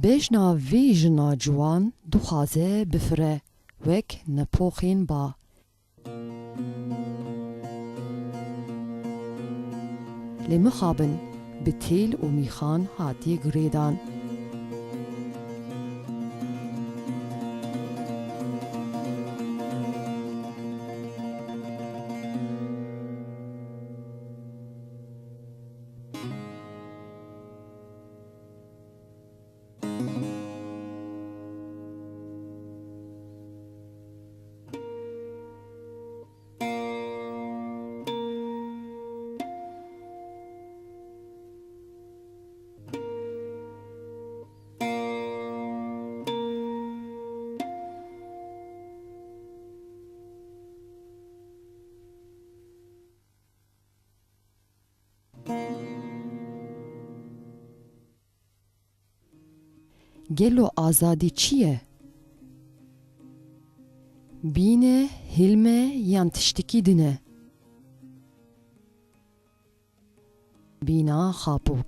بجنا وی جنا جوان دخوازه بفره وک نپوخین با. لمخابن بتیل و میخان هاتی گریدان. گلو آزادی چیه؟ بینه هلمه یان تشتکی دنه. بینا خاپوک.